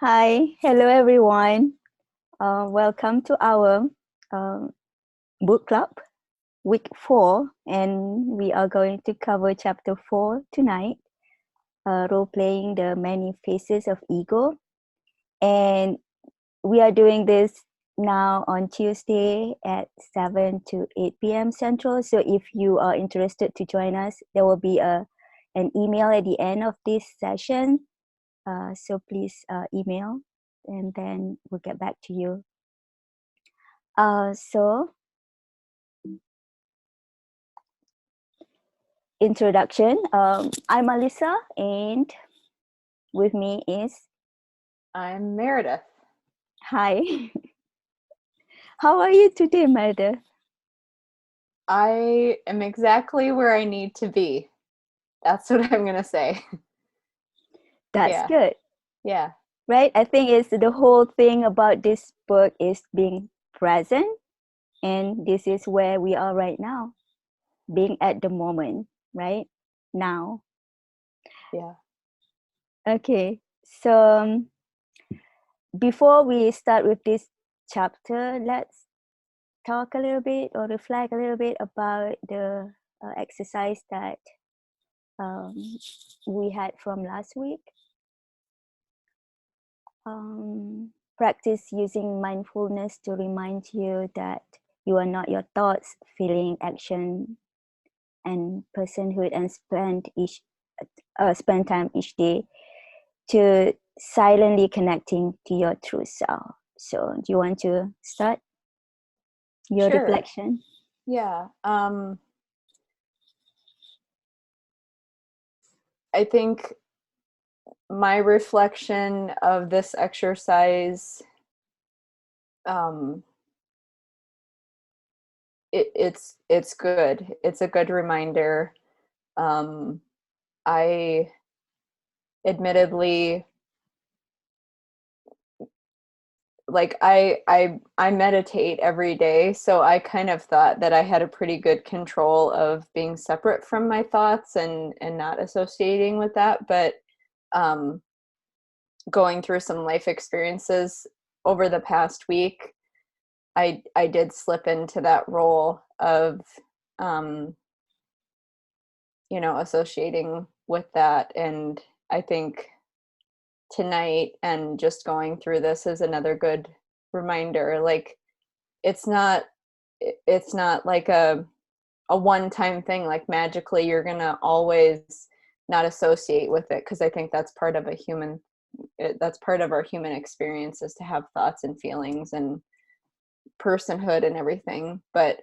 Hi, hello everyone. Welcome to our um, book club, week 4, and we are going to cover chapter 4 tonight, role playing the many faces of ego. And we are doing this now on Tuesday at 7 to 8 p.m. Central. So if you are interested to join us, there will be an email at the end of this session. So please email and then we'll get back to you. So introduction. I'm Alyssa, and with me is I'm Meredith. Hi. How are you today, Meredith? I am exactly where I need to be. That's what I'm going to say. That's Yeah. good. Yeah. Right? I think it's the whole thing about this book is being present, and this is where we are right now, being at the moment, right? Now. Yeah. Okay. So before we start with this chapter, let's talk a little bit or reflect a little bit about the exercise that um, we had from last week. Practice using mindfulness to remind you that you are not your thoughts, feeling, action, and personhood, and spend time each day to silently connecting to your true self. So, do you want to start your Sure. reflection? Yeah. I think my reflection of this exercise it's good. It's a good reminder. I admittedly I meditate every day, so I kind of thought that I had a pretty good control of being separate from my thoughts and not associating with that. But um, going through some life experiences over the past week, I did slip into that role of um, associating with that, and I think tonight and just going through this is another good reminder. Like it's not it's not like a one-time thing, like magically you're gonna always not associate with it, because I think that's part of that's part of our human experience, is to have thoughts and feelings and personhood and everything. But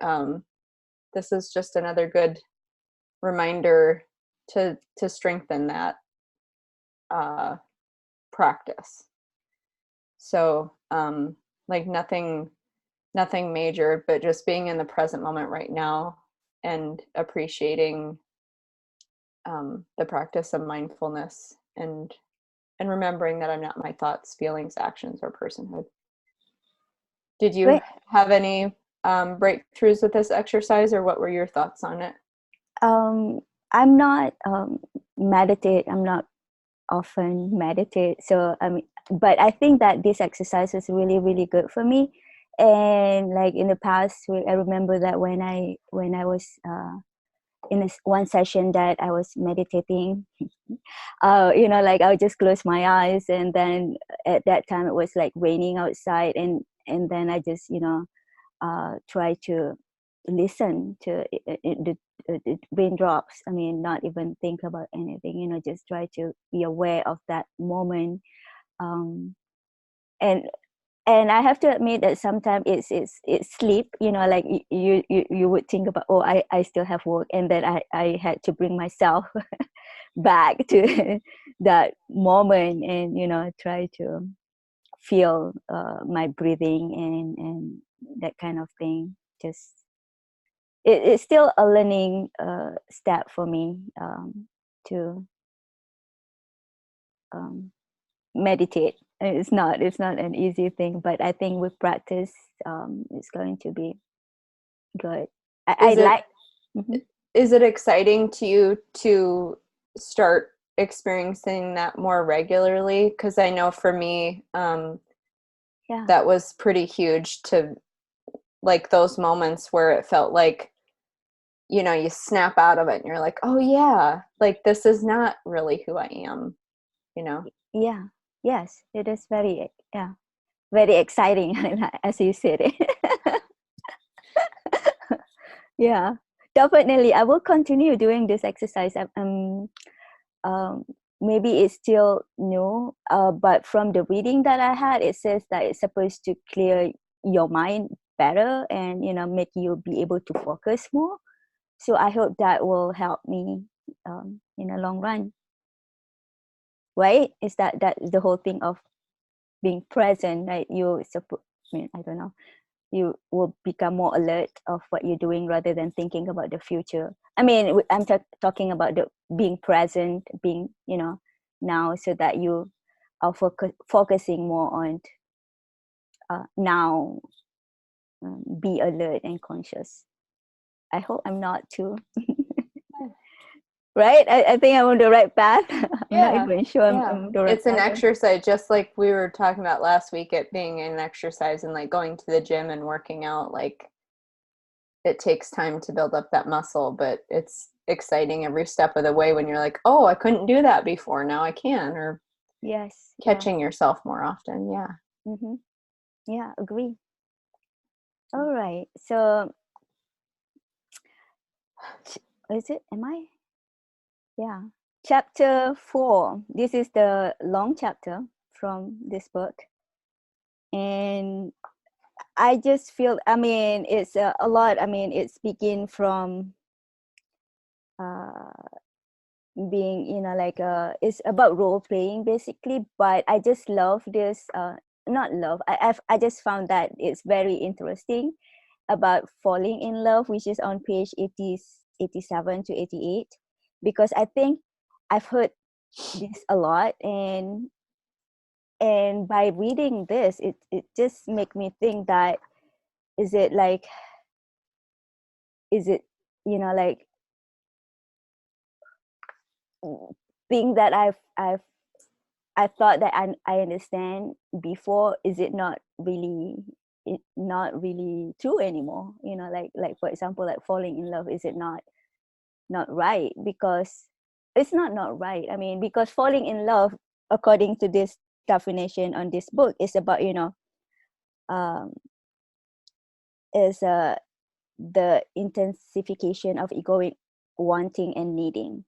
this is just another good reminder to strengthen that uh, practice. So like nothing major, but just being in the present moment right now and appreciating the practice of mindfulness and remembering that I'm not my thoughts, feelings, actions, or personhood. Did you Right. have any breakthroughs with this exercise, or what were your thoughts on it? I'm not meditate. I'm not often meditate. So but I think that this exercise is really really good for me. And like in the past week, I remember that when I was in this one session that I was meditating, like I would just close my eyes, and then at that time it was like raining outside, and then I just try to listen to the raindrops. I mean, not even think about anything, just try to be aware of that moment. um, and and I have to admit that sometimes it's sleep, like you would think about, oh, I still have work, and then I had to bring myself back to that moment, and try to feel my breathing and that kind of thing. Just it's still a learning step for me, to um, meditate. It's not an easy thing, but I think with practice, it's going to be good. I Is it like. Mhm. is it exciting to you to start experiencing that more regularly? Because I know for me, Yeah. that was pretty huge, to like those moments where it felt like, you know, you snap out of it and you're like, oh yeah, like this is not really who I am, you know? Yeah. Yes, it is very, yeah, very exciting, as you said it. Yeah, definitely. I will continue doing this exercise. Um, maybe it's still new, but from the reading that I had, it says that it's supposed to clear your mind better and, make you be able to focus more. So I hope that will help me in the long run. Right? Is that is the whole thing of being present, right? I don't know, you will become more alert of what you're doing rather than thinking about the future. I mean, I'm talking about the being present, being, now, so that you are focusing more on now, be alert and conscious. I hope I'm not too. Right? I think I'm on the right path. I'm not Yeah. even sure I'm Yeah. on the right It's an path. exercise, just like we were talking about last week, it being an exercise and like going to the gym and working out. Like it takes time to build up that muscle, but it's exciting every step of the way when you're like, oh, I couldn't do that before. Now I can, or Yes. Yeah. catching yourself more often. Yeah. Mm-hmm. Yeah. Agree. All right. So, is it? Am I? Yeah. Chapter 4. This is the long chapter from this book. And I just feel, I mean, it's a lot. I mean, it's begin from uh, being, like, it's about role playing basically. But I just love this, not love, I just found that it's very interesting about falling in love, which is on page 87 to 88. Because I think I've heard this a lot, and by reading this, it just make me think that, is it like, is it, like, thing that I thought that I understand before, is it not really true anymore, like for example, like falling in love, is it not right? Because it's not right. I mean, because falling in love, according to this definition on this book, is about, um is the intensification of egoic wanting and needing.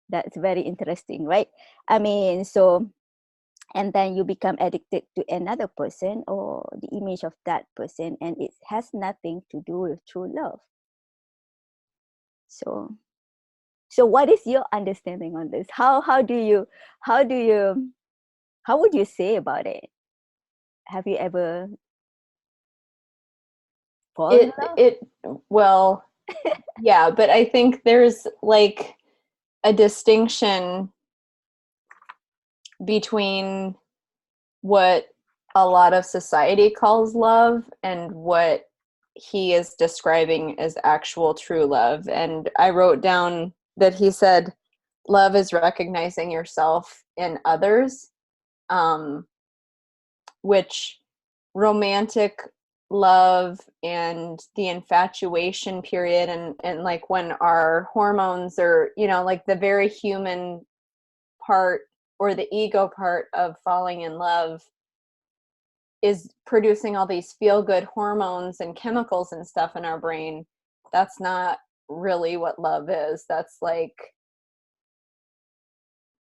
That's very interesting, right? I mean, so, and then you become addicted to another person or the image of that person, and it has nothing to do with true love. So what is your understanding on this? How do you how would you say about it? Have you ever fallen in love? It, well, yeah, but I think there's like a distinction between what a lot of society calls love and what he is describing as actual true love. And I wrote down that he said, love is recognizing yourself in others, um, which romantic love and the infatuation period, and like when our hormones are, like the very human part or the ego part of falling in love is producing all these feel good hormones and chemicals and stuff in our brain. That's not really what love is. That's like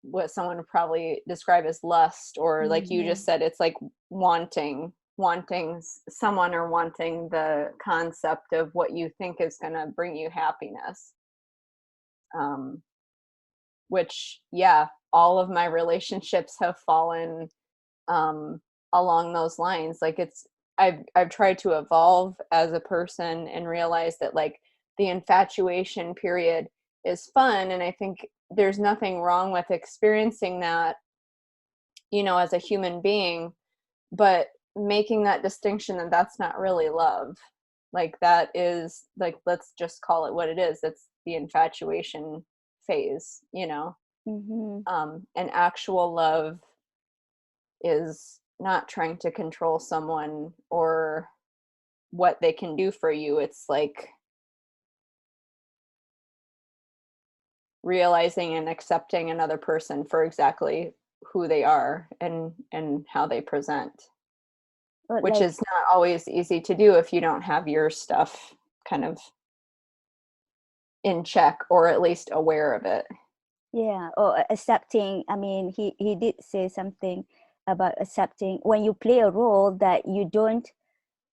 what someone would probably describe as lust, or like you Yeah. just said, it's like wanting someone, or wanting the concept of what you think is going to bring you happiness. Which, yeah, all of my relationships have fallen um, along those lines. Like I've tried to evolve as a person and realize that like the infatuation period is fun, and I think there's nothing wrong with experiencing that, as a human being, but making that distinction that that's not really love. Like that is like, let's just call it what it is. It's the infatuation phase. Mm-hmm. And actual love is not trying to control someone or what they can do for you. It's like realizing and accepting another person for exactly who they are and how they present, But which like, is not always easy to do if you don't have your stuff kind of in check or at least aware of it. yeah, or accepting. I mean, he did say something about accepting when you play a role that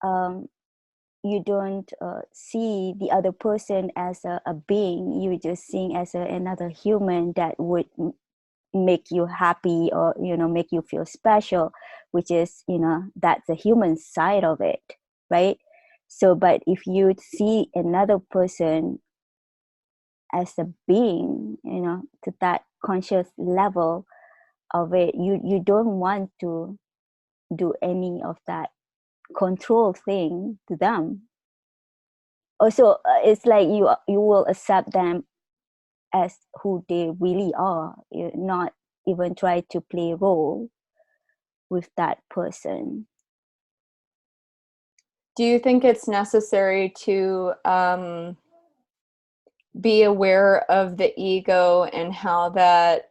um you don't see the other person as a being. You just seeing as another human that would make you happy, or make you feel special, which is, that's the human side of it, right? So but if you see another person as a being, to that conscious level of it, you don't want to do any of that control thing to them. Also, it's like you will accept them as who they really are. You not even try to play role with that person. Do you think it's necessary to be aware of the ego and how that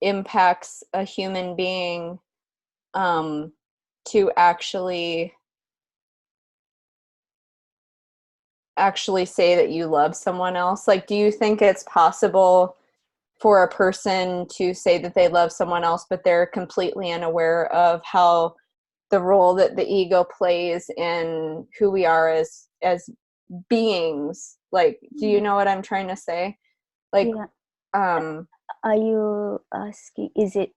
impacts a human being, to actually say that you love someone else? Like, do you think it's possible for a person to say that they love someone else, but they're completely unaware of how the role that the ego plays in who we are as beings? Like, do you know what I'm trying to say? Like, Yeah. um, Are you asking? Is it?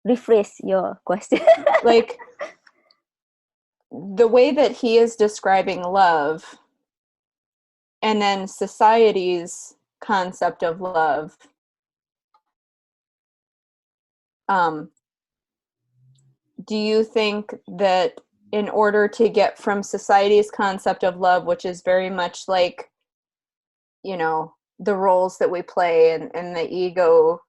Rephrase your question. like the way that he is describing love and then society's concept of love, um, do you think that in order to get from society's concept of love, which is very much like, the roles that we play and the ego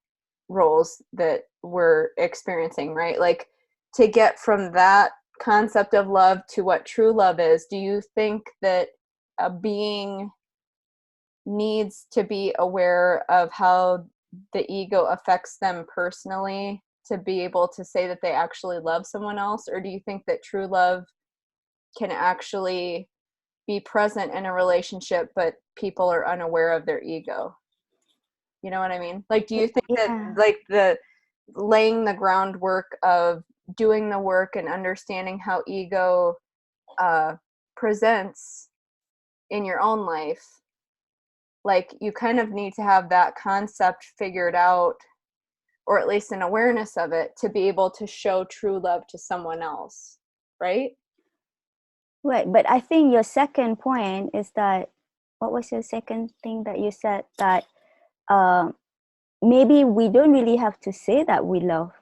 roles that we're experiencing, right? Like, to get from that concept of love to what true love is, do you think that a being needs to be aware of how the ego affects them personally to be able to say that they actually love someone else? Or do you think that true love can actually be present in a relationship, but people are unaware of their ego? You know what I mean? Like, do you think that, Yeah. like, the laying the groundwork of doing the work and understanding how ego presents in your own life, like, you kind of need to have that concept figured out, or at least an awareness of it, to be able to show true love to someone else, right? Right, but I think your second point is that, what was your second thing that you said, that uh, maybe we don't really have to say that we love.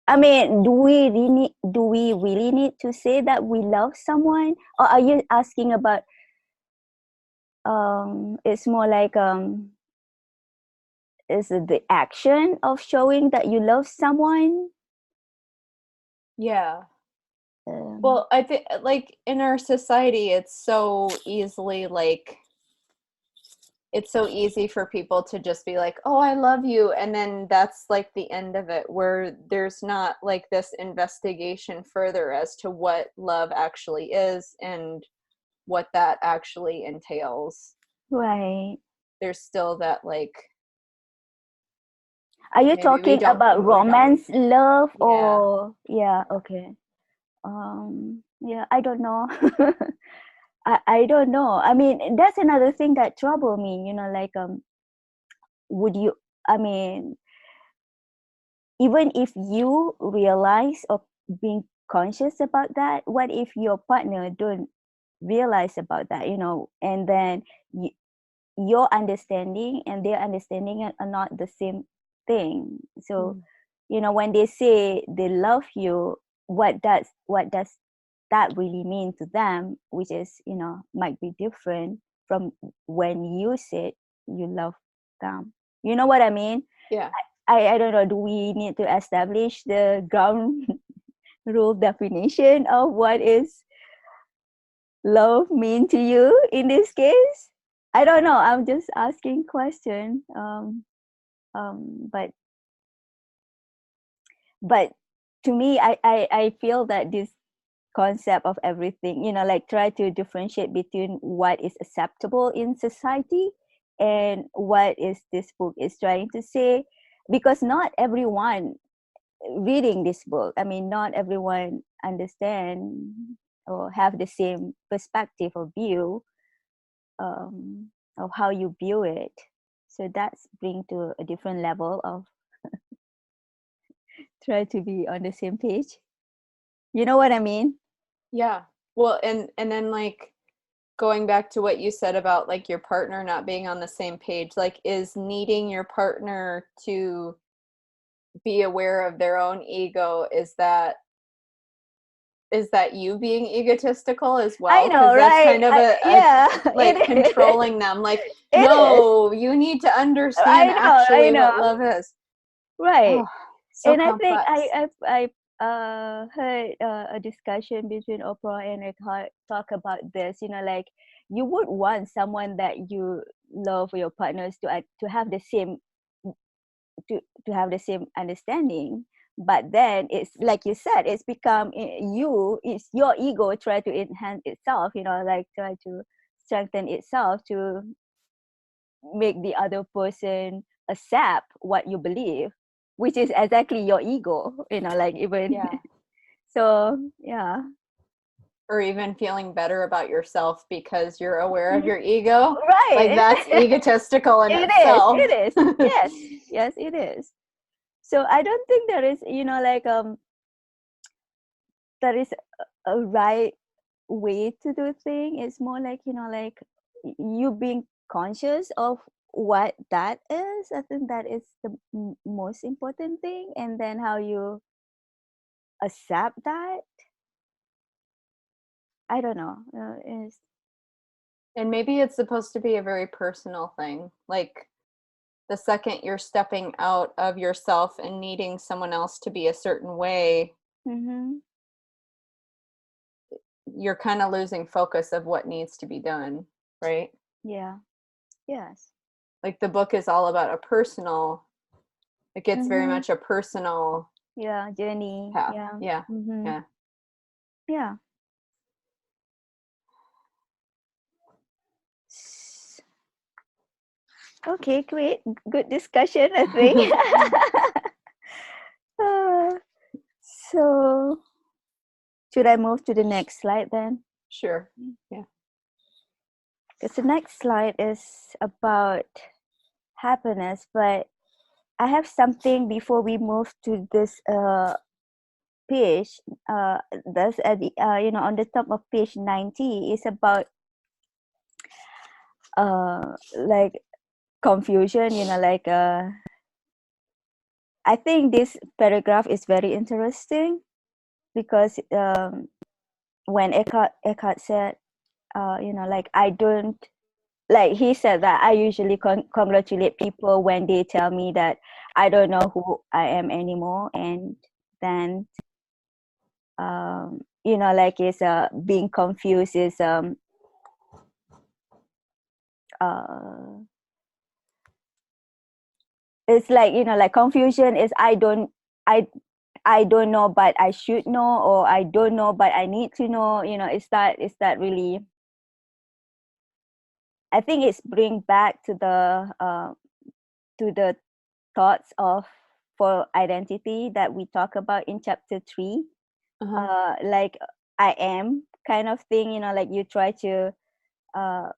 I mean, do we really need to say that we love someone, or are you asking about? It's more like, is it the action of showing that you love someone? Yeah. Um, Well, I think, like, in our society, it's so easy for people to just be like, "Oh, I love you," and then that's like the end of it, where there's not like this investigation further as to what love actually is and what that actually entails. right. There's still that, like, Are you maybe we talking don't about romance love, yeah. or yeah, okay. Yeah, I don't know. I don't know. I mean, that's another thing that trouble me, like, would you, I mean, even if you realize or being conscious about that, what if your partner don't realize about that, and then your understanding and their understanding are not the same thing. So, Mm. when they say they love you, what does that really mean to them, which is, might be different from when you said you love them. You know what I mean? Yeah. I don't know, do we need to establish the ground rule definition of what is love mean to you in this case? I don't know. I'm just asking question. But to me, I feel that this concept of everything, like try to differentiate between what is acceptable in society and what is this book is trying to say, because not everyone reading this book, I mean, not everyone understand or have the same perspective or view of how you view it. So that's bring to a different level of try to be on the same page. You know what I mean? Yeah. Well, and then like going back to what you said about like your partner not being on the same page, like is needing your partner to be aware of their own ego, is that you being egotistical as I well? know, Because that's right? kind of a Yeah, like it is. controlling them. Like, It is. no, you need to understand I actually know, what love is. right. Oh, so And I think complex. I heard a discussion between Oprah and Eckhart talk about this. Like you would want someone that you love, your partners, to have the same to have the same understanding. But then it's like you said, it's become it's your ego try to enhance itself. Like try to strengthen itself to make the other person accept what you believe, which is exactly your ego, like even Yeah. so, yeah. Or even feeling better about yourself because you're aware of Mhm. your ego. Like Right. that's egotistical in It is, itself. it is. Yes, yes, it is. So I don't think there is, like there is a right way to do thing. It's more like, like you being conscious of what that is. I think that is the most important thing, and then how you accept that. I don't know. Is And maybe it's supposed to be a very personal thing. Like the second you're stepping out of yourself and needing someone else to be a certain way, mm-hmm. you're kind of losing focus of what needs to be done, right? Yeah. Yes. Like the book is all about a personal, it gets very Mm-hmm. much a personal Yeah. Journey. path. Yeah. Yeah. Mm-hmm. Yeah. Yeah. Okay. Great. Good discussion, I think. Uh, so, should I move to the next slide then? Sure. Yeah. Because the next slide is about happiness, but I have something before we move to this page. That's at the on the top of page 90 is about like confusion. Like I think this paragraph is very interesting because when Eckhart said, like I don't, like he said that I usually congratulate people when they tell me that I don't know who I am anymore, and then like it's being confused is uh it's like like confusion is I I don't know but I should know, or I don't know but I need to know. It's that really, I think it's bring back to the thoughts of for identity that we talk about in chapter 3. Uh-huh. Like I am kind of thing, like you try to uh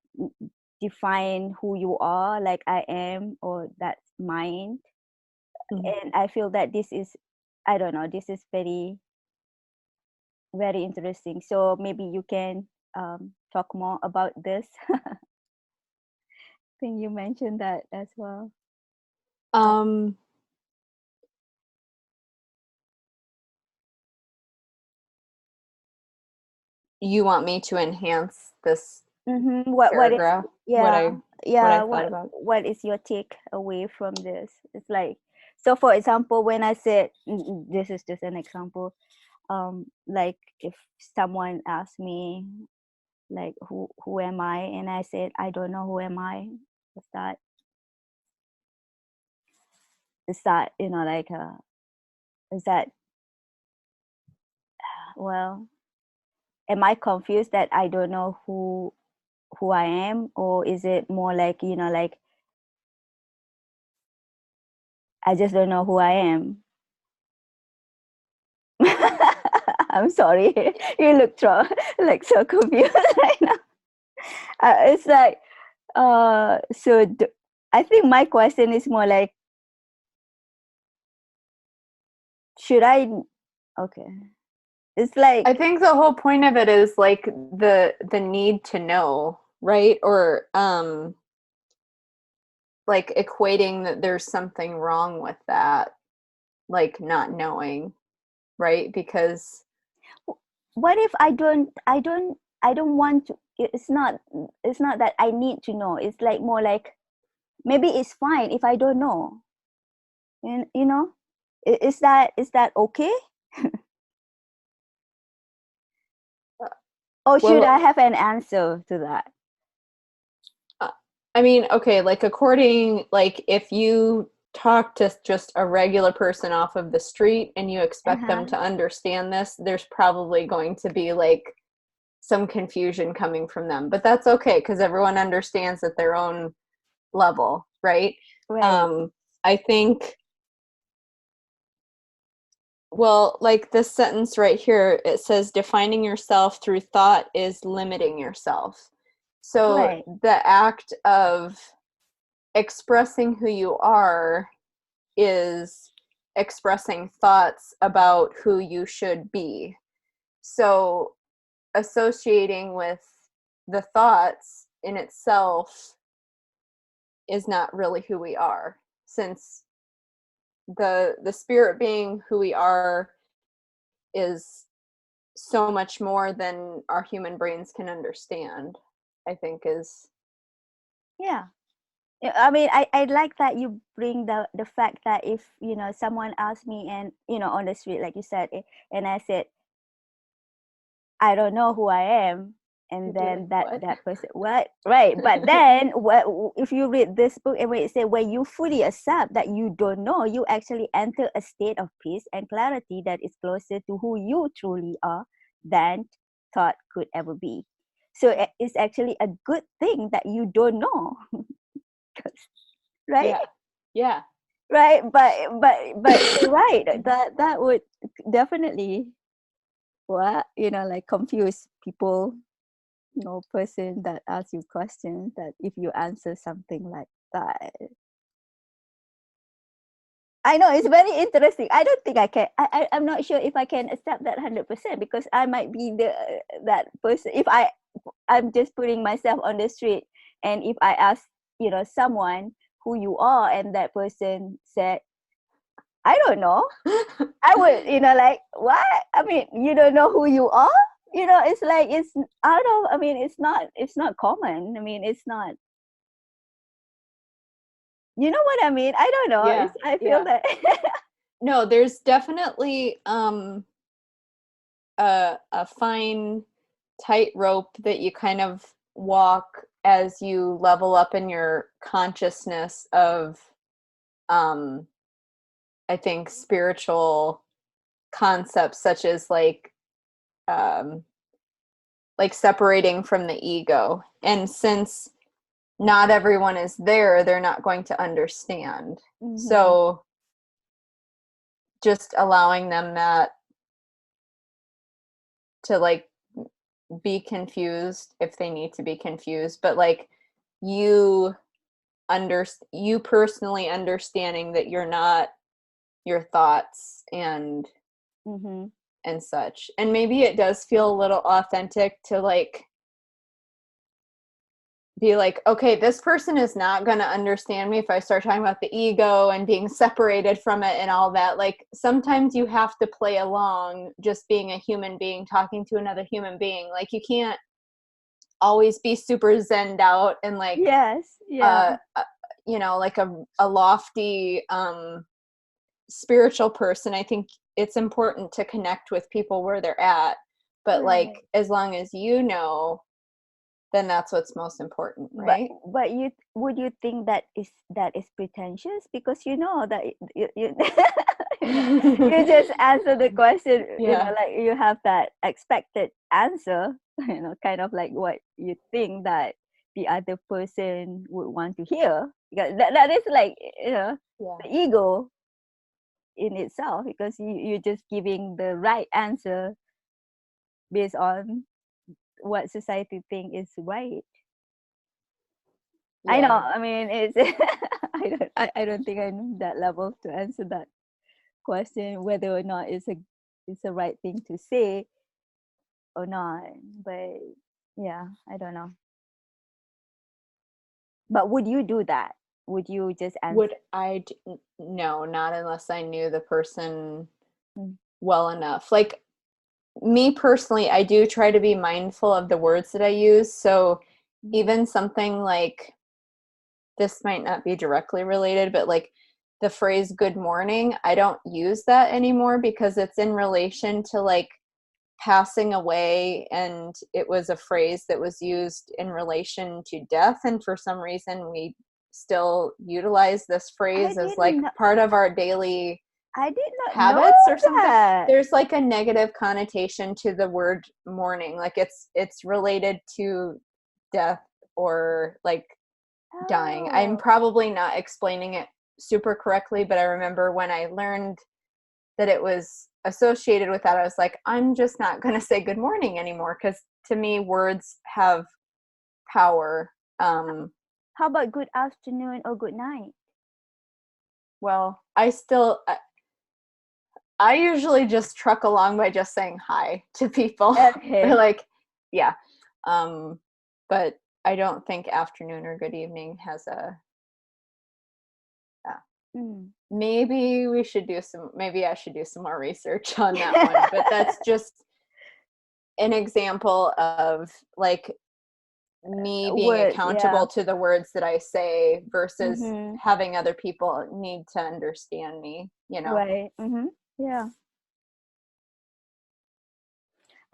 define who you are, like I am, or that's mine. Mhm. And I feel that this is, I don't know, this is very very interesting. So maybe you can talk more about this. I think you mentioned that as well. Um, you want me to enhance this Mm-hmm. What is, paragraph? What yeah, I what I yeah, thought about. what is your take away from this? It's like, so for example, when I said, this is just an example, like if someone asked me like who am I, and I said I don't know who am I, is that, you know, like is that, well, am I confused that I don't know who I am, or is it more like, you know, like I just don't know who I am? I'm sorry, you look like so confused right now. It's like so I think my question is more like, should I, okay, it's I like, think the whole point of it is like the need to know, right? Or like equating that there's something wrong with that, like not knowing, right? Because what if I don't want to, it's not that I need to know, it's like more like maybe it's fine if I don't know, and you know, is that okay, or should I well, have an answer to that? uh, I mean, okay, like according, like if you talk to just a regular person off of the street and you expect them Uh-huh. to understand this, there's probably going to be like some confusion coming from them. But that's okay because everyone understands at their own level, right? Right. I think, well, like this sentence right here, it says defining yourself through thought is limiting yourself. So Right. the act of expressing who you are is expressing thoughts about who you should be. So associating with the thoughts in itself is not really who we are, since the spirit being who we are is so much more than our human brains can understand, I think is. Yeah. Yeah, I mean, I like that you bring the fact that if, you know, someone asked me, and you know, on the street like you said, and I said I don't know who I am, and You'd be then like, that what? person, what, right? But then what if you read this book and when it say when you fully accept that you don't know, you actually enter a state of peace and clarity that is closer to who you truly are than thought could ever be. So it's actually a good thing that you don't know, right? Yeah. Yeah. Right, but you're right, that would definitely, what, you know, like confuse people, you know, person that asks you questions, that if you answer something like that, I know it's very interesting. I don't think I can, I'm not sure if I can accept that 100%, because I might be the that person if I'm just putting myself on the street, and if I ask, you know, someone who you are, and that person said I don't know, I would, you know, like, what? I mean, you don't know who you are? You know, it's like, it's out of, I mean, it's not common. I mean, it's not, you know what I mean? I don't know. Yeah. It's, I feel Yeah. that, No, there's definitely a fine tightrope that you kind of walk as you level up in your consciousness of um I think spiritual concepts such as um like separating from the ego. And since not everyone is there, they're not going to understand. mm-hmm, So just allowing them that to like be confused if they need to be confused, but like you under you personally understanding that you're not your thoughts mm-hmm, and such. And maybe it does feel a little authentic to like be like, okay, this person is not going to understand me if I start talking about the ego and being separated from it and all that. Like sometimes you have to play along just being a human being talking to another human being. Like you can't always be super zenned out and like, Yes. Yeah. like a lofty, spiritual person. I think it's important to connect with people where they're at, but like, Right. as long as you know, then that's what's most important, But right? you would you think that is pretentious because you know that you you just answer the question, Yeah. like you have that expected answer, kind of like what you think that the other person would want to hear, because that is like, Yeah. the ego in itself, because you're just giving the right answer based on what society think is right. I know. Yeah. I mean, it's I don't think I'm that level to answer that question whether or not it's the right thing to say or not. But yeah, I don't know. But would you do that? Would you just Would answer? no, not unless I knew the person Mm, well enough. Like, me personally, I do try to be mindful of the words that I use. So mm. even something like, this might not be directly related, but like the phrase good morning, I don't use that anymore because it's in relation to like passing away, and it was a phrase that was used in relation to death, and for some reason we still utilize this I phrase as like didn't know. part of our daily I did not know habits or something. that. There's like a negative connotation to the word mourning, like it's related to death or like dying. I'm Oh, probably not explaining it super correctly, but I remember when I learned that it was associated with that, I was like, I'm just not going to say good morning anymore, because to me words have power. how about good afternoon or good night? Well, I usually just truck along by just saying hi to people. Or Okay. like, yeah. Um, but I don't think afternoon or good evening has a, Mm. maybe I should do some more research on that one. But that's just an example of like me being Words, yeah. accountable to the words that I say versus Mm-hmm. having other people need to understand me. Right. Mm-hmm. Yeah.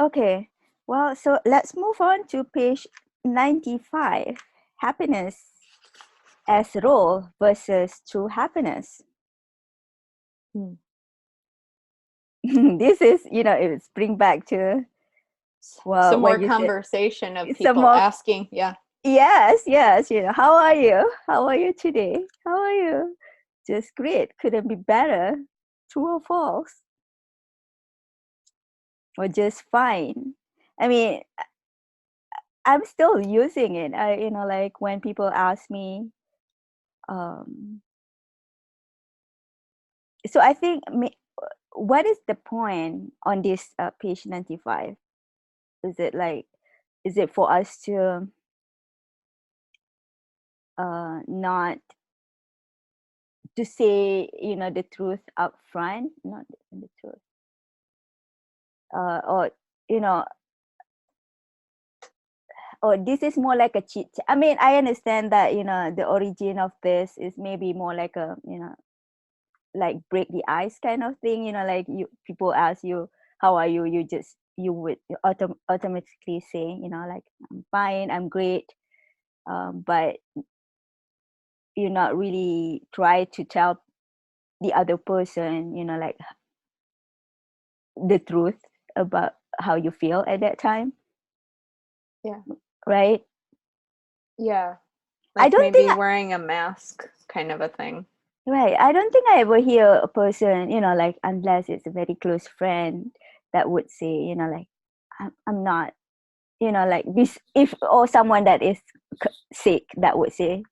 Okay, well, so let's move on to page 95. Happiness as role versus true happiness. Hmm. This is, it's bring back to, well, Some more when you said conversation of some people more, asking, yeah. yes, yes, how are you? How are you today? How are you? Just great. Couldn't be better. True or false? Or just fine? I mean, I'm still using it. Like when people ask me, um, so I think what is the point on this page 95? Is it like, is it for us to not to say, the truth up front, not the truth, or you know or this is more like a cheat. I mean, I understand that, the origin of this is maybe more like a, like break the ice kind of thing, like you people ask you how are you, you would automatically say, like I'm fine, I'm great, but you're not really try to tell the other person, like the truth about how you feel at that time, Yeah. right? Yeah. I Like don't think maybe wearing a mask kind of a thing. Right. I don't think I ever hear a person, like unless it's a very close friend that would say, like I'm not, like this, if or someone that is sick that would say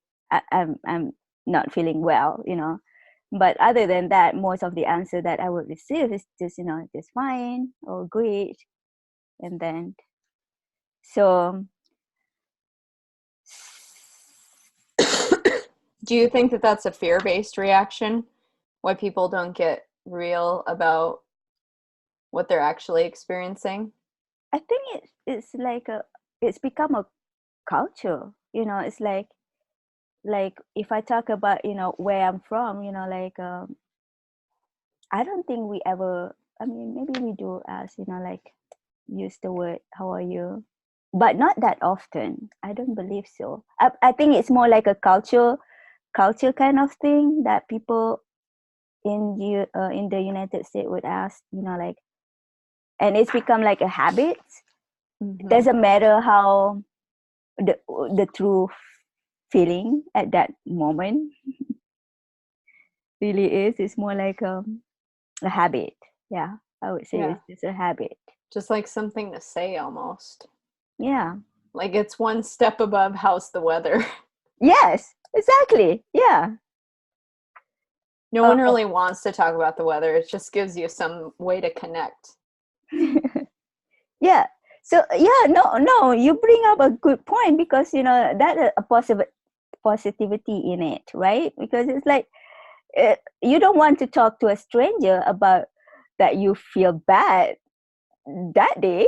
I'm not feeling well, But other than that, most of the answer that I would receive is just, just fine or great, and then so Do you think that that's a fear-based reaction? Why people don't get real about what they're actually experiencing? I think it's like it's become a culture. It's like if I talk about where I'm from, like I don't think we ever. I mean, maybe we do as like use the word "How are you," but not that often. I don't believe so. I think it's more like a culture kind of thing that people in the United States would ask. Like, and it's become like a habit. It doesn't matter how the true feeling at that moment really is. It's more like a habit. Yeah, I would say Yeah. it's just a habit. Just like something to say almost. Yeah. Like it's one step above how's the weather. Yes, exactly. Yeah. No one really wants to talk about the weather. It just gives you some way to connect. Yeah. So yeah, no, you bring up a good point because that a positivity in it, right? Because it's like you don't want to talk to a stranger about that you feel bad that day,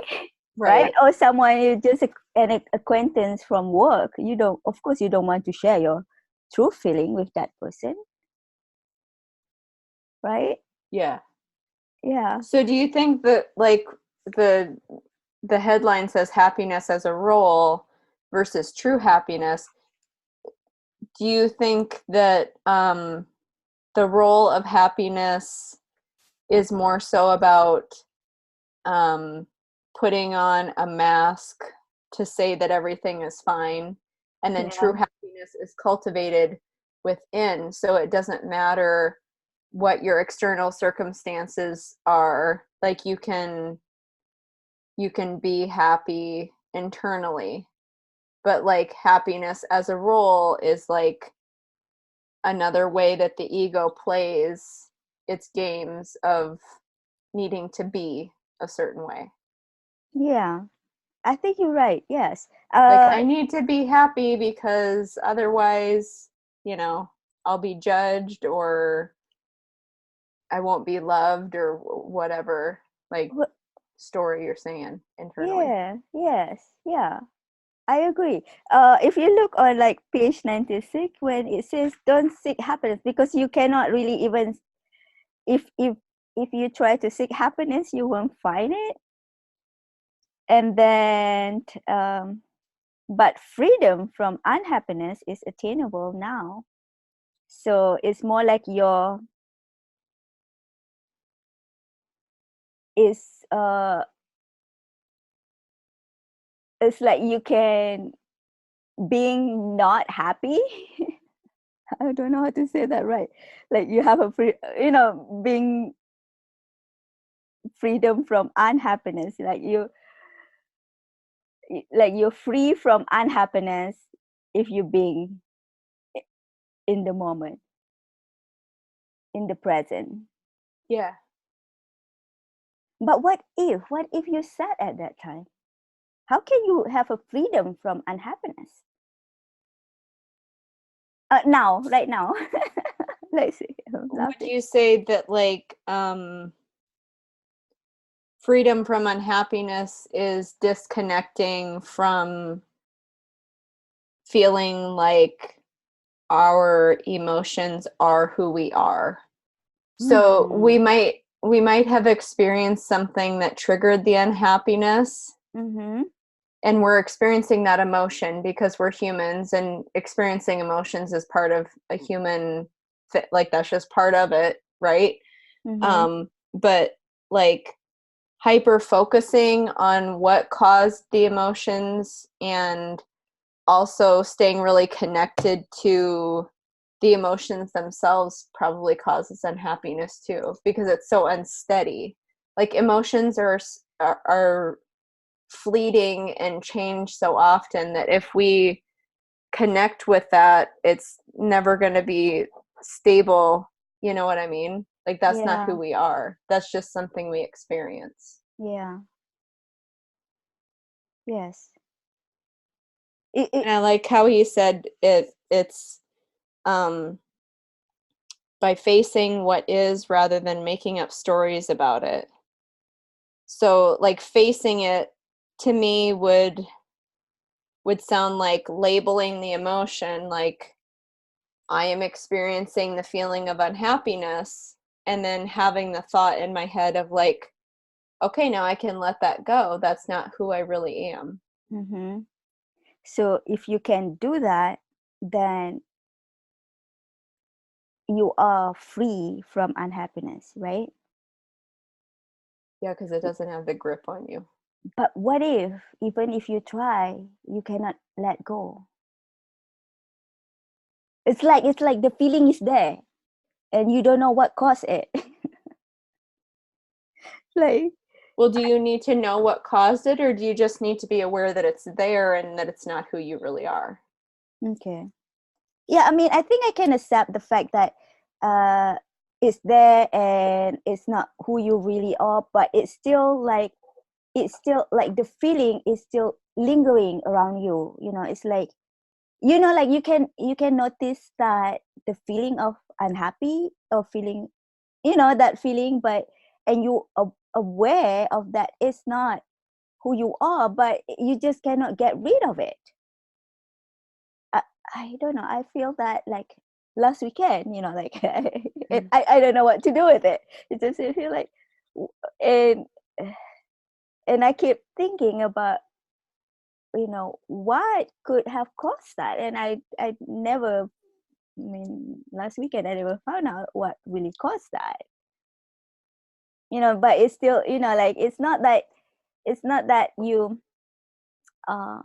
right? Or someone you just an acquaintance from work. You don't, of course, you don't want to share your true feeling with that person, right? Yeah. Yeah. So do you think that like the the headline says happiness as a role versus true happiness? Do you think that the role of happiness is more so about um, putting on a mask to say that everything is fine, and then true Yeah. happiness is cultivated within, so it doesn't matter what your external circumstances are, like you can be happy internally, but like happiness as a role is like another way that the ego plays its games of needing to be a certain way. Yeah. I think you're right. Yes. Like I need to be happy because otherwise, you know, I'll be judged or I won't be loved or whatever like story you're saying internally. Yeah. Yes. Yeah. I agree. If you look on like page 96 when it says don't seek happiness, because you cannot really even if you try to seek happiness, you won't find it. And then but freedom from unhappiness is attainable now. So it's more like your is it's like you can being not happy. I don't know how to say that right. Like you have a free, being freedom from unhappiness. Like you're free from unhappiness if you're being in the moment, in the present. Yeah. But what if you're sad at that time? How can you have a freedom from unhappiness? Now, right now. Let's see. I'm Would laughing. you say that like freedom from unhappiness is disconnecting from feeling like our emotions are who we are? So Hmm. we might have experienced something that triggered the unhappiness, Mm-hmm. and we're experiencing that emotion because we're humans, and experiencing emotions is part of a human like that's just part of it, right? Mm-hmm. But like hyper focusing on what caused the emotions and also staying really connected to the emotions themselves probably causes unhappiness too, because it's so unsteady. Like emotions are fleeting and change so often that if we connect with that, it's never going to be stable. You know what I mean? Like that's not who Yeah. we are. That's just something we experience. Yeah. Yes. It And I like how he said it's um by facing what is rather than making up stories about it. So like facing it to me would would sound like labeling the emotion, like I am experiencing the feeling of unhappiness, and then having the thought in my head of like, okay, now I can let that go. That's not who I really am. Mm-hmm. So if you can do that, then you are free from unhappiness, right? Yeah, because it doesn't have the grip on you. But what if, even if you try, you cannot let go? It's like the feeling is there and you don't know what caused it. Like, Well, do you need to know what caused it, or do you just need to be aware that it's there and that it's not who you really are? okay. Yeah, I mean, I think I can accept the fact that uh it's there and it's not who you really are, but it's still like the feeling is still lingering around you. It's like, like you can notice that the feeling of unhappy or feeling, that feeling, but and you are aware of that it's not who you are, but you just cannot get rid of it. I, I don't know. I feel that like last weekend, like I don't know what to do with it. It just I feel like, and and I keep thinking about, what could have caused that, and I never. I mean, last weekend I never found out what really caused that. But it's still, like it's not that you uh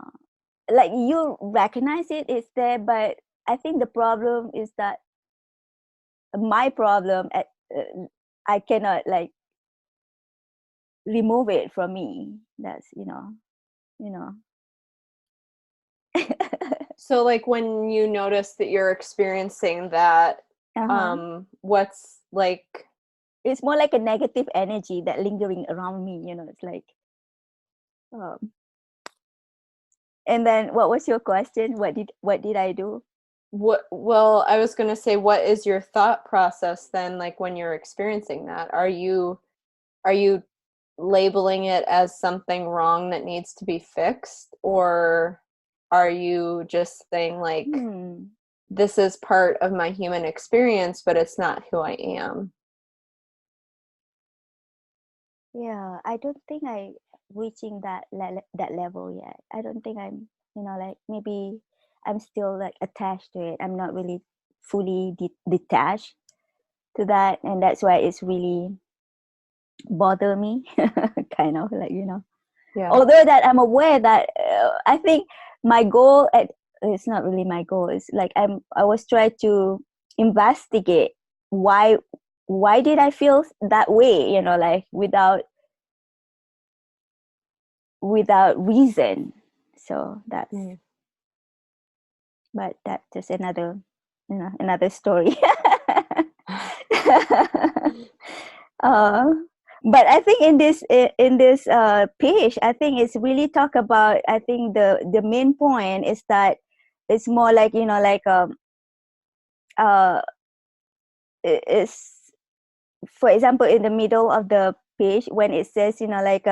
like you recognize it's there, but I think the problem is that my problem I cannot like remove it from me. That's you know So, like, when you notice that you're experiencing that, uh-huh. what's like, It's more like a negative energy that lingering around me. It's like, um, and then what was your question? What did I do? what, well, I was going to say, what is your thought process then, like, when you're experiencing that? Are you labeling it as something wrong that needs to be fixed, or are you just saying like, Hmm. this is part of my human experience, but it's not who I am? Yeah, I don't think I reaching that level yet. I don't think I'm, like maybe I'm still like attached to it. I'm not really fully detached to that, and that's why it's really bother me, kind of like, Yeah. Although that I'm aware that I think my goal it's not really my goal. It's like I was trying to investigate why why did I feel that way, like without reason. So that's, Mm. but that's just another story. uh, but I think in this page, I think it's really talk about. I think the main point is that it's more like, like uh it's, for example, in the middle of the page when it says, like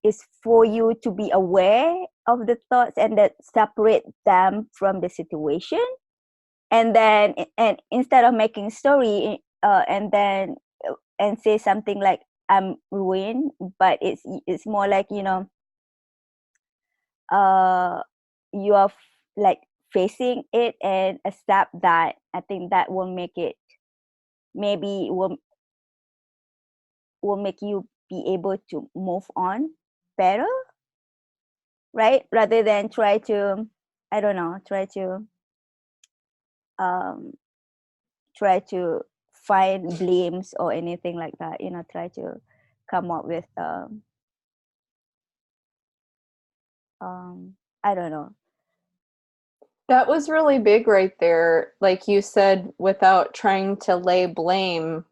is for you to be aware of the thoughts and that separate them from the situation, and then and instead of making story, and say something like I'm ruined, but it's more like, uh you are like facing it and accept that. I think that will make it, maybe will make you be able to move on better, right? Rather than try to, I don't know, um try to find blames or anything like that, try to come up with I don't know. That was really big right there. Like you said, without trying to lay blame.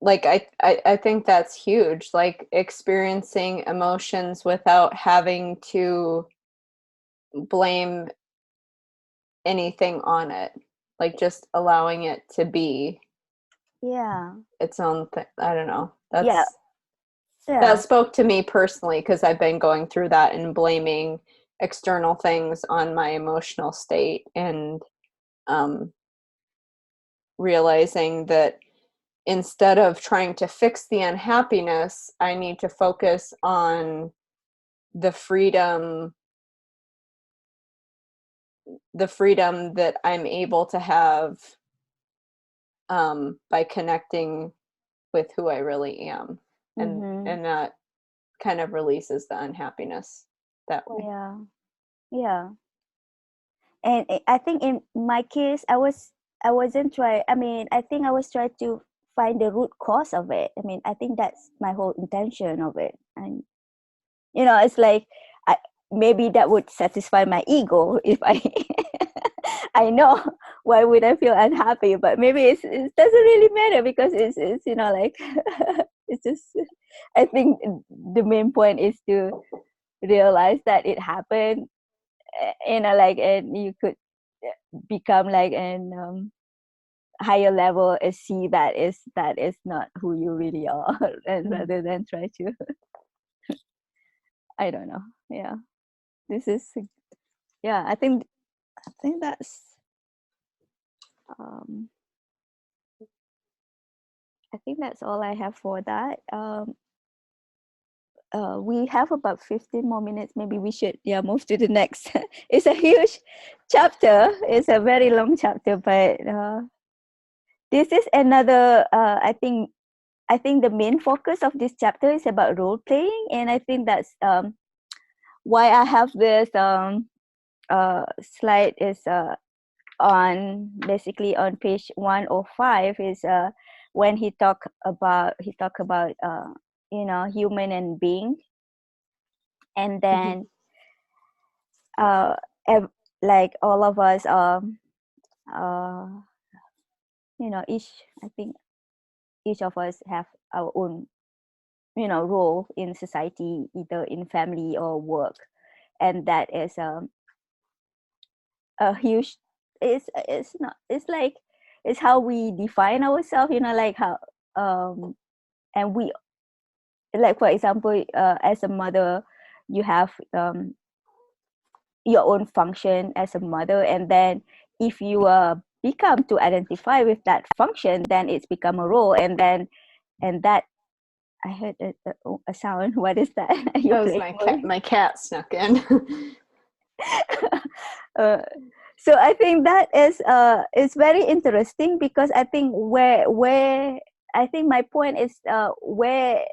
Like I think that's huge. Like experiencing emotions without having to blame anything on it. Like just allowing it to be Yeah. its own thing. I don't know. Yeah, That's Yeah. that spoke to me personally because I've been going through that and blaming external things on my emotional state, and um, realizing that instead of trying to fix the unhappiness, I need to focus on the freedom that I'm able to have by connecting with who I really am, and Mm-hmm. that kind of releases the unhappiness that way. Yeah. Yeah. And I think in my case, I wasn't try. I mean, I think I was trying to find the root cause of it. I mean, I think that's my whole intention of it. And it's like I, maybe that would satisfy my ego if I I know why would I feel unhappy, but maybe it doesn't really matter because it's like it's just I think the main point is to realize that it happened, like, and you could become like an higher level and see that is not who you really are, and Mm. rather than try to I don't know. Yeah, this is yeah. I think um that's all I have for that. We have about 15 more minutes. Maybe we should move to the next. It's a huge chapter. It's a very long chapter, but this is another. I think the main focus of this chapter is about role playing, and I think that's why I have this slide is on basically on page 105 is when he talk about human and being, and Mhm. then uh like all of us uh each I think each of us have our own role in society, either in family or work, and that is a huge it's not it's like it's how we define ourselves, like how and we, like, for example, as a mother, you have your own function as a mother, and then if you become to identify with that function, then it's become a role, and that I heard a sound. What is that? You're That was playing my cat. with. My cat snuck in. uh, so I think that is very interesting, because I think where I think my point is where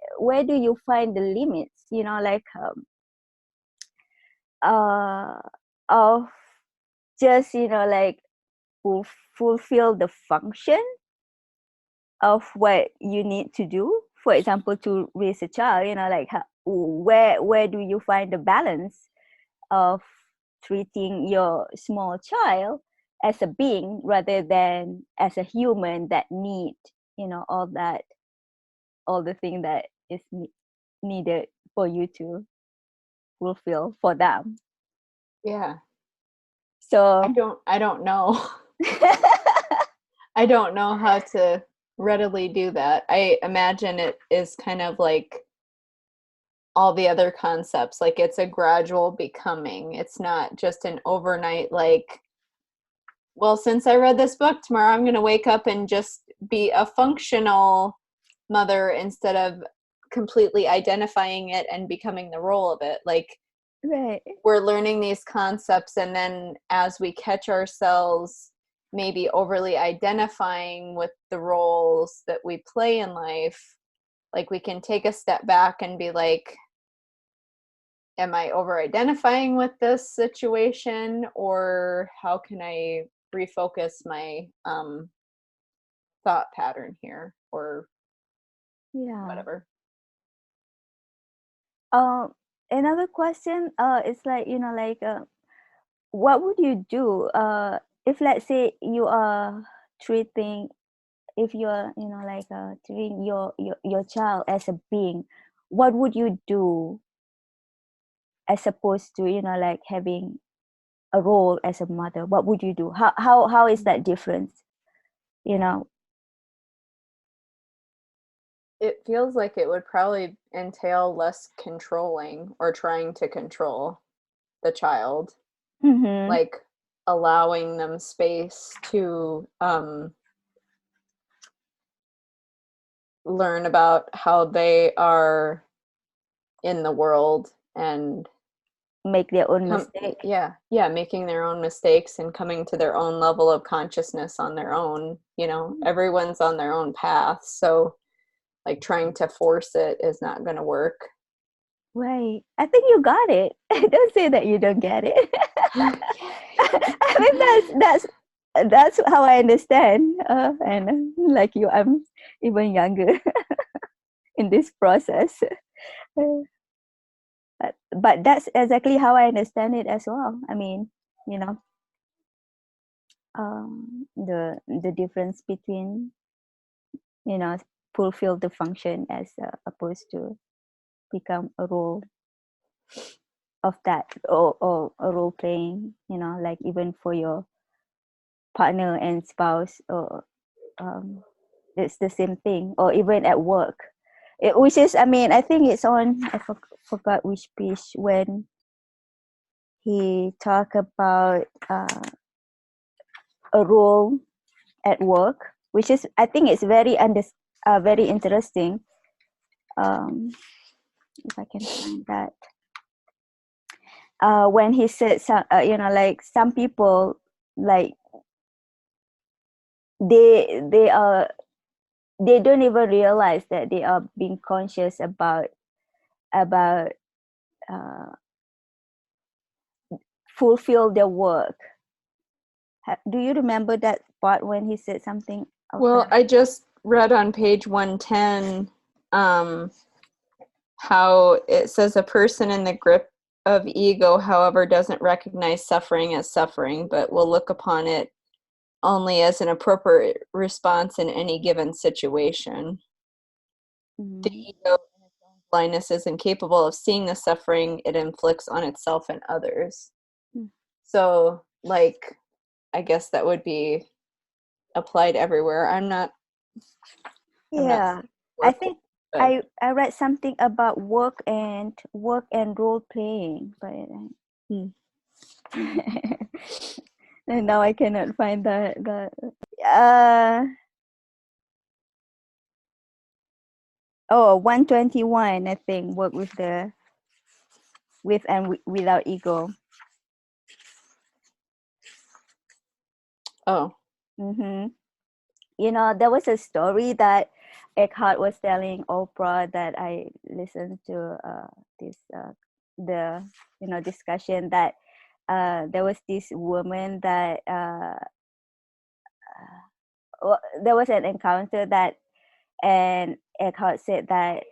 do you find the limits, like uh of just like fulfill the function of what you need to do, for example, to raise a child, like where do you find the balance of treating your small child as a being rather than as a human that need all the thing that is needed for you to fulfill for them. Yeah. I So don't I don't know. I don't know how to readily do that. I imagine it is kind of like all the other concepts, like it's a gradual becoming. It's not just an overnight, like, well, since I read this book, tomorrow I'm going to wake up and just be a functional mother instead of completely identifying it and becoming the role of it. Like, right. we're learning these concepts, and then as we catch ourselves maybe overly identifying with the roles that we play in life, like, we can take a step back and be like, am I over identifying with this situation, or how can I refocus my thought pattern here, or Yeah. whatever. um Another question is like, what would you do if, let's say, you are treating if you're like treating your child as a being, what would you do as opposed to like having a role as a mother? What would you do? How is that difference, you know it feels like it would probably entail less controlling or trying to control the child, Mm-hmm. like allowing them space to learn about how they are in the world and Make their own mistake. yeah, making their own mistakes and coming to their own level of consciousness on their own. Everyone's on their own path, so like trying to force it is not going to work. Right. I think you got it. Don't say that you don't get it. I mean, that's how I understand. And like you, I'm even younger in this process. But that's exactly how I understand it as well. I mean, you know, the difference between, you know, fulfill the function as opposed to become a role of that, or a role playing, you know, like even for your partner and spouse, or um, it's the same thing, or even at work, which is, I mean, I think it's on, I forgot which page, when he talked about a role at work, which is, I think it's very interesting. If I can find that, when he said, you know, like some people, like they are, they don't even realize that they are being conscious about uh, fulfill their work. Do you remember that part when he said something of Well, that? I just read on page 110 how it says a person in the grip of ego, however, doesn't recognize suffering as suffering, but will look upon it only as an appropriate response in any given situation. The Mm-hmm. ego, in its own blindness, is incapable of seeing the suffering it inflicts on itself and others. So, like, I guess that would be applied everywhere. I'm not Yeah, I work, think but I read something about work and role playing, but hmm. and now I cannot find that. Uh, 121, I think, work with and without ego. Oh, Mm-hmm. You know, there was a story that Eckhart was telling Oprah, that I listened to this the, you know, discussion, that there was this woman that there was an encounter that, and Eckhart said that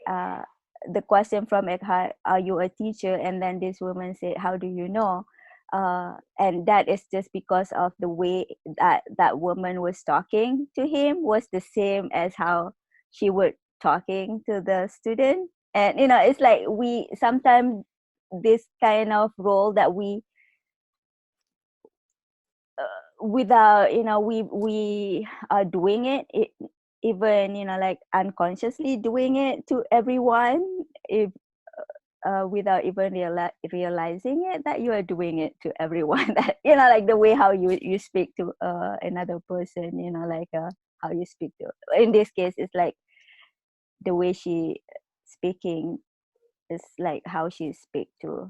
the question from Eckhart, "Are you a teacher?" And then this woman said, "How do you know?" And that is just because of the way that woman was talking to him was the same as how she would talking to the student. And you know, it's like we sometimes, this kind of role that we without, you know, we are doing it, even, you know, like unconsciously doing it to everyone, if without even realizing it, that you are doing it to everyone. That, you know, like the way how you speak to another person, you know, like how you speak to, in this case it's like the way she speaking is like how she speak to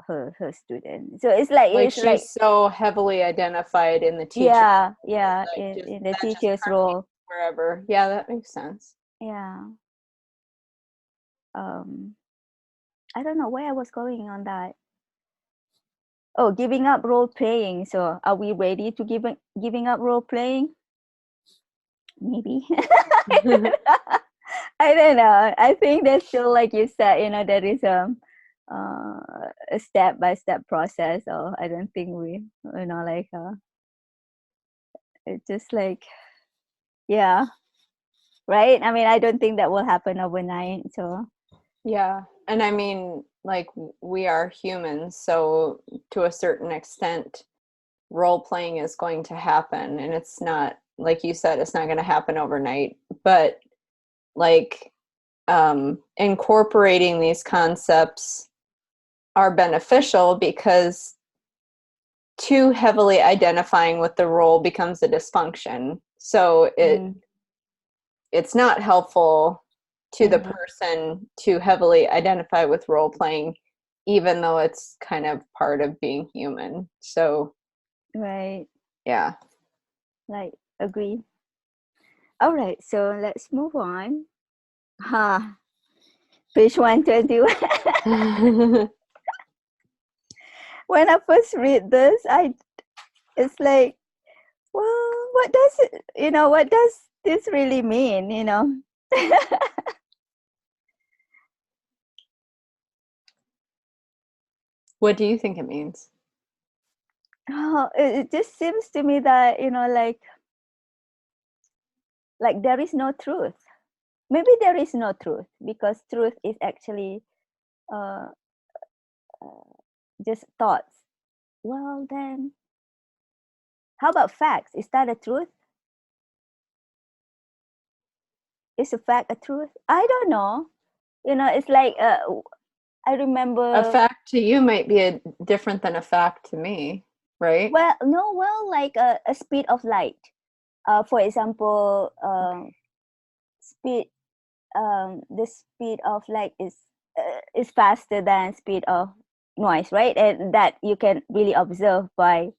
her student. So like it's like she's so heavily identified in the teacher, yeah, like just in the that just teacher's permeates role. wherever. Yeah, that makes sense. Yeah. um I don't know where I was going on that. Oh, giving up role playing. So are we ready to giving up role playing? Maybe. I don't know. I think there's still, like you said, you know, there is a step by step process. So I don't think we, you know, like it's just like, yeah, right. I mean, I don't think that will happen overnight. So Yeah, and I mean, like we are humans, so to a certain extent, role playing is going to happen, and it's not, like you said, it's not going to happen overnight, but like incorporating these concepts are beneficial, because too heavily identifying with the role becomes a dysfunction. So it's not helpful to the person to heavily identify with role playing, even though it's kind of part of being human. So Right. yeah. Like, agree. All right, so let's move on. Page 121. When I first read this, it's like, well, what does it, what does this really mean, What do you think it means? It just seems to me that, like there is no truth. Maybe there is no truth, because truth is actually uh, just thoughts. Well, then, how about facts? Is that a truth? Is a fact a truth? I don't know. It's like, I A remember. fact to you might be different than a fact to me, right? Well, no, well, like a speed of light. For example, speed. The speed of light is faster than speed of noise, right? And that you can really observe by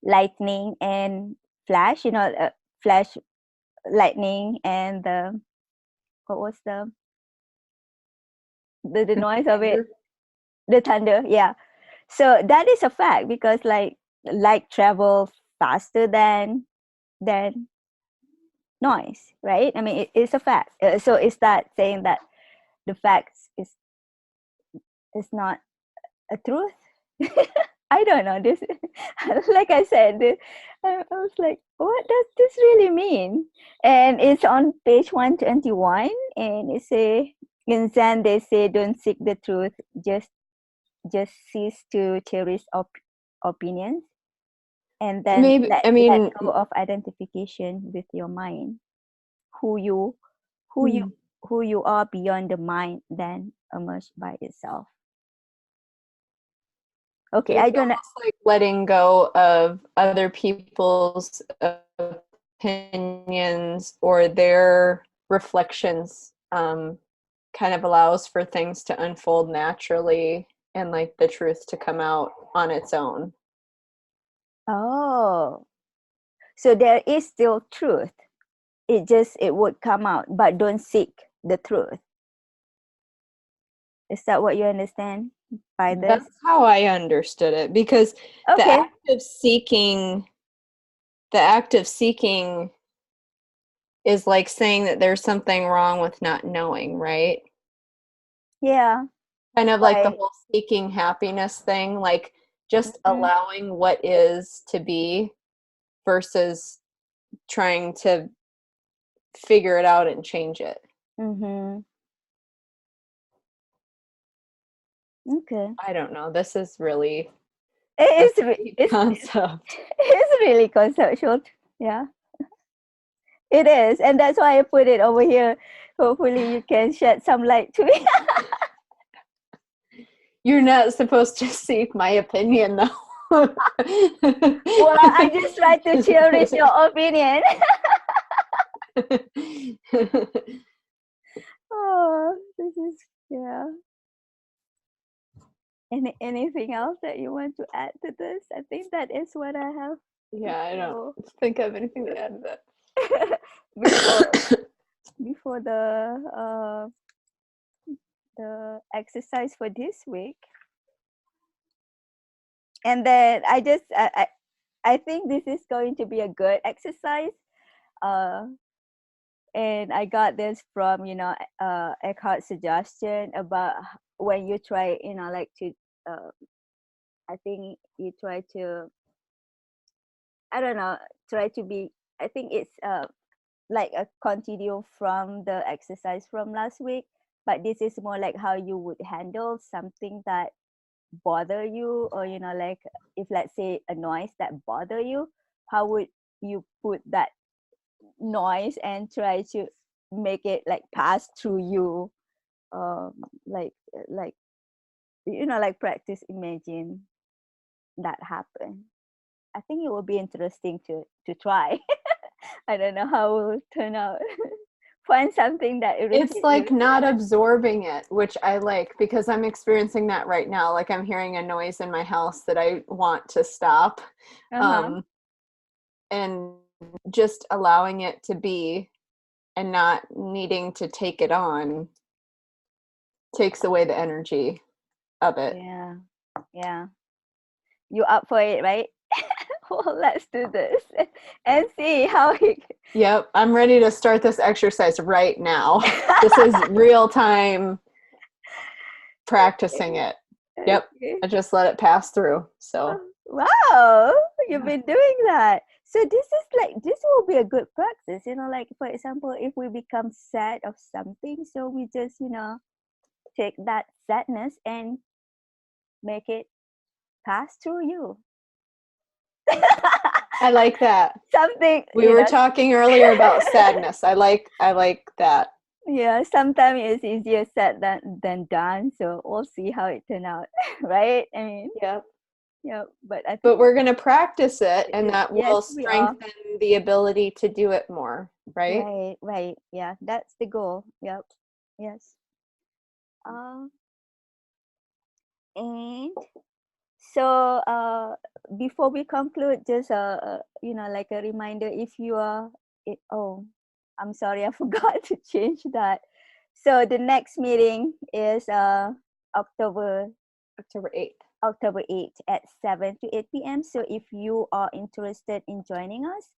lightning and flash. Flash, lightning, and the what was the noise of it? The thunder. Yeah. So that is a fact, because like light travel faster than noise, right? I mean, it's a fact. So is that saying that the facts is not a truth? I don't know. This, like I said, I was like, what does this really mean? And it's on page 121, and it say, in Zen they say, don't seek the truth, just cease to cherish opinions, and then Maybe, I let mean, go of identification with your mind. Who you who you who you are beyond the mind then emerge by itself. Okay, I it's don't know. almost like letting go of other people's opinions or their reflections, kind of allows for things to unfold naturally and like the truth to come out on its own. Oh, so there is still truth. It would come out, but don't seek the truth. Is that what you understand by this? That's how I understood it, because the Okay. act of seeking the act of seeking is like saying that there's something wrong with not knowing, right? Yeah. Kind of like the Right. whole seeking happiness thing, like just Mm-hmm. allowing what is to be versus trying to figure it out and change it. Mm-hmm. Okay. I don't know. This is really a It is. deep It's concept. it's really conceptual. Yeah, it is, and that's why I put it over here. Hopefully, you can shed some light to it. You're not supposed to seek my opinion, though. Well, I just try to cherish your opinion. Oh, this is, yeah. Anything else that you want to add to this? I think that is what I have. Yeah, I don't So think I have anything to add to before that. before the exercise for this week, and then I think this is going to be a good exercise. Uh, and I got this from Eckhart's suggestion about when you try, like to I think you try to, I don't know, try to be, I think it's like a continue from the exercise from last week, but this is more like how you would handle something that bother you, or like if let's say a noise that bother you, how would you put that noise and try to make it like pass through you, like like practice imagine that happen. I think it will be interesting to try. I don't know how it will turn out. Find something that It's irritates you. like not absorbing it, which I like because I'm experiencing that right now. Like I'm hearing a noise in my house that I want to stop. Uh-huh. Um, and just allowing it to be and not needing to take it on takes away the energy of it. Yeah. Yeah. You up for it, right? Well, let's do this and see how it. Yep, I'm ready to start this exercise right now. This is real time practicing it. Yep, Okay. I just let it pass through. So, Wow, you've yeah. been doing that. So this will be a good practice, like for example, if we become sad of something, so we just, take that sadness and make it pass through you. I like that. Something, We were talking earlier about sadness. I like that. yeah, sometimes it's easier said than done. So we'll see how it turn out, right? I mean, Yep. yeah, but I But think we're going to practice it and that yes, will we are. strengthen the ability to do it more, right? Right, right. Yeah, that's the goal. Yep. Yes. Um, and so before we conclude, just like a reminder, if you are, oh, I'm sorry, I forgot to change that. So the next meeting is October October 8th. October 8th at 7 to 8 p.m. So if you are interested in joining us,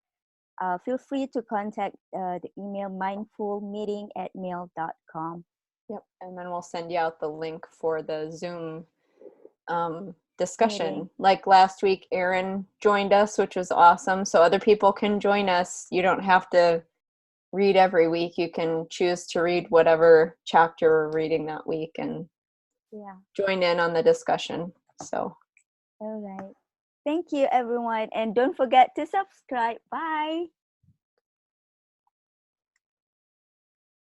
feel free to contact the email mindfulmeeting@mail.com. Yep. And then we'll send you out the link for the Zoom Meeting. discussion. Like last week, Erin joined us, which was awesome. So other people can join us. You don't have to read every week. You can choose to read whatever chapter we're reading that week and Yeah. join in on the discussion. So, All right. Thank you, everyone. And don't forget to subscribe. Bye.